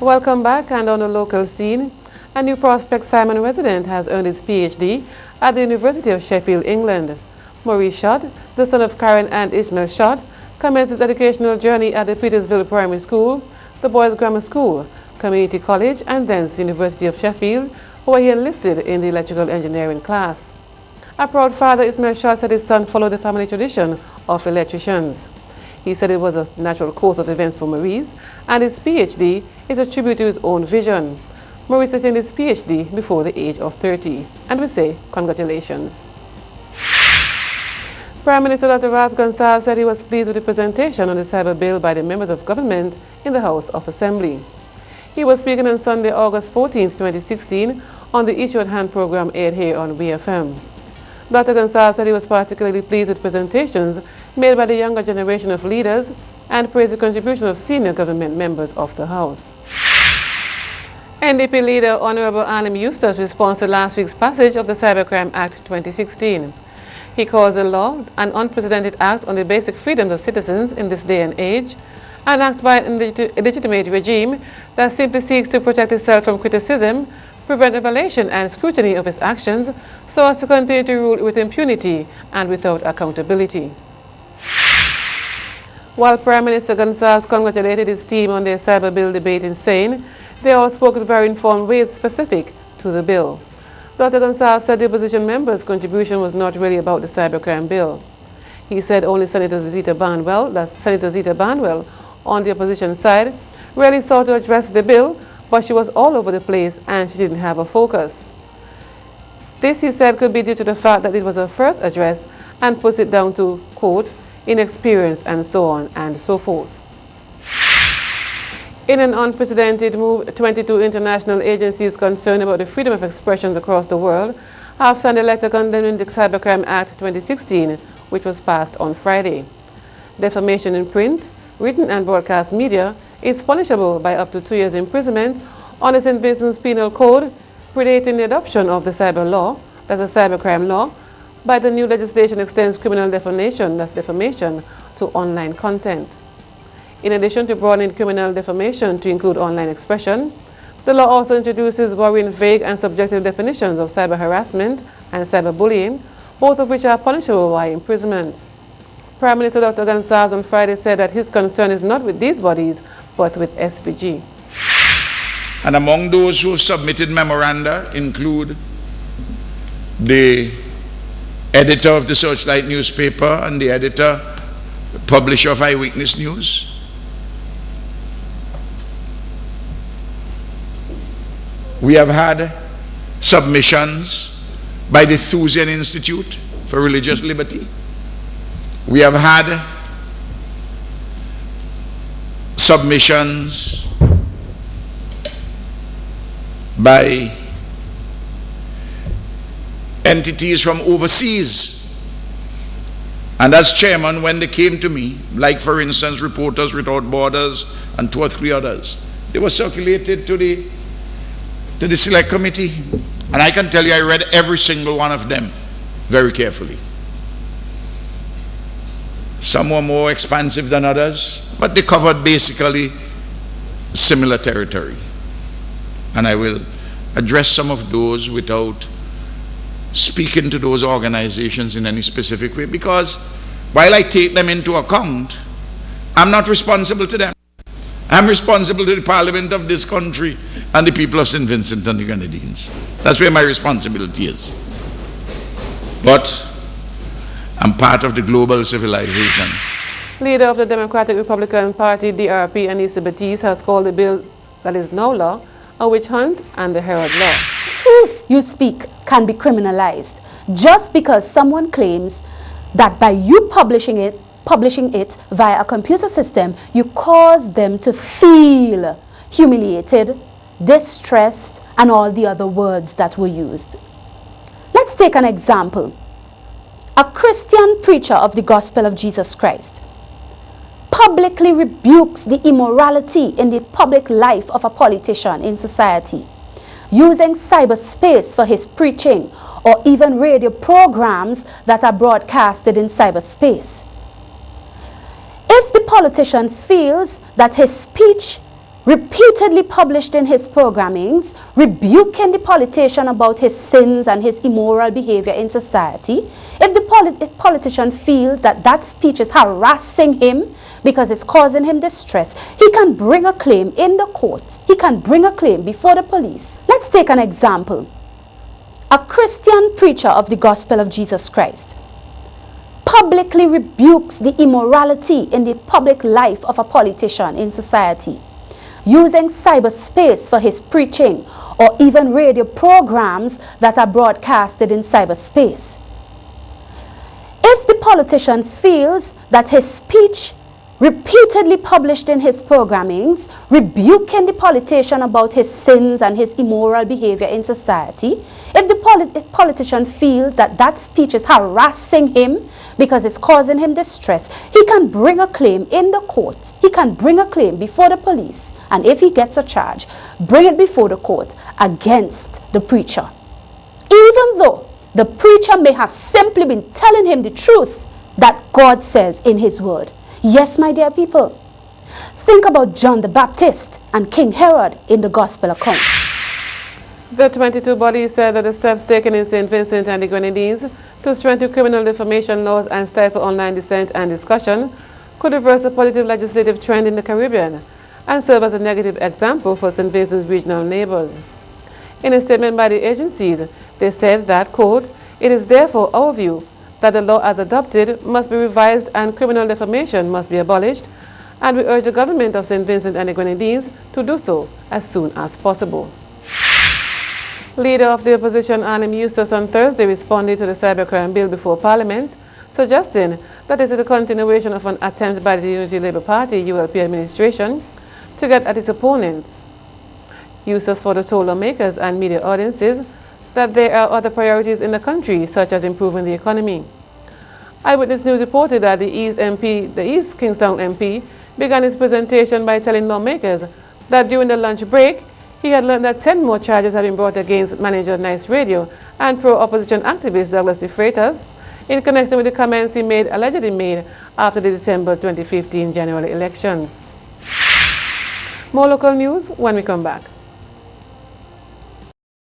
Welcome back, and on the local scene, a New Prospect Simon resident has earned his PhD at the University of Sheffield, England. Maurice Schott, the son of Karen and Ishmael Schott, commenced his educational journey at the Petersville Primary School, the Boys Grammar School, Community College, and thence University of Sheffield, where he enlisted in the electrical engineering class. A proud father, Ishmael Schott, said his son followed the family tradition of electricians. He said it was a natural course of events for Maurice, and his PhD is a tribute to his own vision. Maurice attained his PhD before the age of 30, and we say congratulations. Prime Minister Dr. Ralph Gonsalves said he was pleased with the presentation on the cyber bill by the members of government in the House of Assembly. He was speaking on Sunday, August 14, 2016, on the Issue at Hand program aired here on BFM. Dr. Gonsalves said he was particularly pleased with presentations made by the younger generation of leaders and praised the contribution of senior government members of the House. NDP leader Honorable Arnhem Eustace responded to last week's passage of the Cybercrime Act 2016. He calls the law an unprecedented act on the basic freedoms of citizens in this day and age, an act by an illegitimate regime that simply seeks to protect itself from criticism, prevent evaluation and scrutiny of its actions, so as to continue to rule with impunity and without accountability. While Prime Minister Gonsalves congratulated his team on their cyber bill debate in saying they all spoke in very informed ways specific to the bill. Dr. Gonsalves said the opposition members' contribution was not really about the cybercrime bill. He said only Senator Zita Barnwell, on the opposition side, really sought to address the bill, but she was all over the place and she didn't have a focus. This, he said, could be due to the fact that it was her first address and puts it down to, quote, inexperience and so on and so forth. In an unprecedented move, 22 international agencies concerned about the freedom of expressions across the world have signed a letter condemning the Cybercrime Act 2016, which was passed on Friday. Defamation in print, written and broadcast media is punishable by up to 2 years imprisonment under the Business Penal Code, predating the adoption of the cyber law, that's a cybercrime law. By the new legislation extends criminal defamation, that's defamation, to online content. In addition to broadening criminal defamation to include online expression, the law also introduces worrying vague and subjective definitions of cyber harassment and cyberbullying, both of which are punishable by imprisonment. Prime Minister Dr. Gonsalves on Friday said that his concern is not with these bodies, but with SPG. And among those who submitted memoranda include the editor of the Searchlight newspaper and the publisher of Eyewitness News. We have had submissions by the Thusian Institute for Religious Liberty. We have had submissions by entities from overseas. And as chairman, when they came to me, like for instance Reporters Without Borders and 2 or 3 others, they were circulated to the select committee, and I can tell you I read every single one of them very carefully. Some were more expansive than others, but they covered basically similar territory. And I will address some of those without speaking to those organizations in any specific way, because while I take them into account, I'm not responsible to them. I'm responsible to the Parliament of this country and the people of St. Vincent and the Grenadines. That's where my responsibility is. But I'm part of the global civilization. Leader of the Democratic Republican Party, DRP, Anissa Batiste, has called the bill that is now law a witch hunt and the Herod law. Truth you speak can be criminalized just because someone claims that by you publishing it via a computer system, you cause them to feel humiliated, distressed, and all the other words that were used. Let's take an example. A Christian preacher of the gospel of Jesus Christ publicly rebukes the immorality in the public life of a politician in society, using cyberspace for his preaching or even radio programs that are broadcasted in cyberspace. If the politician feels that his speech repeatedly published in his programmings, rebuking the politician about his sins and his immoral behavior in society, if the politician feels that that speech is harassing him because it's causing him distress, he can bring a claim in the court. He can bring a claim before the police. Let's take an example. A Christian preacher of the gospel of Jesus Christ publicly rebukes the immorality in the public life of a politician in society, using cyberspace for his preaching or even radio programs that are broadcasted in cyberspace. If the politician feels that his speech repeatedly published in his programmings, rebuking the politician about his sins and his immoral behavior in society, if the politician feels that that speech is harassing him because it's causing him distress, he can bring a claim in the court. He can bring a claim before the police, and if he gets a charge, bring it before the court against the preacher. Even though the preacher may have simply been telling him the truth that God says in his word. Yes, my dear people, think about John the Baptist and King Herod in the gospel account. The 22 body said that the steps taken in St. Vincent and the Grenadines to strengthen criminal defamation laws and stifle online dissent and discussion could reverse the positive legislative trend in the Caribbean and serve as a negative example for St. Vincent's regional neighbors. In a statement by the agencies, they said that, quote, "It is therefore our view that the law as adopted must be revised and criminal defamation must be abolished, and we urge the government of St. Vincent and the Grenadines to do so as soon as possible." Leader of the opposition, Arnim Eustace, on Thursday responded to the cybercrime bill before Parliament, suggesting that it is a continuation of an attempt by the Unity Labour Party ULP administration to get at its opponents. Eustace further told lawmakers and media audiences that there are other priorities in the country, such as improving the economy. Eyewitness News reported that the East Kingstown MP began his presentation by telling lawmakers that during the lunch break, he had learned that 10 more charges had been brought against manager Nice Radio and pro-opposition activist Douglas De Freitas in connection with the comments he allegedly made after the December 2015 general elections. More local news when we come back.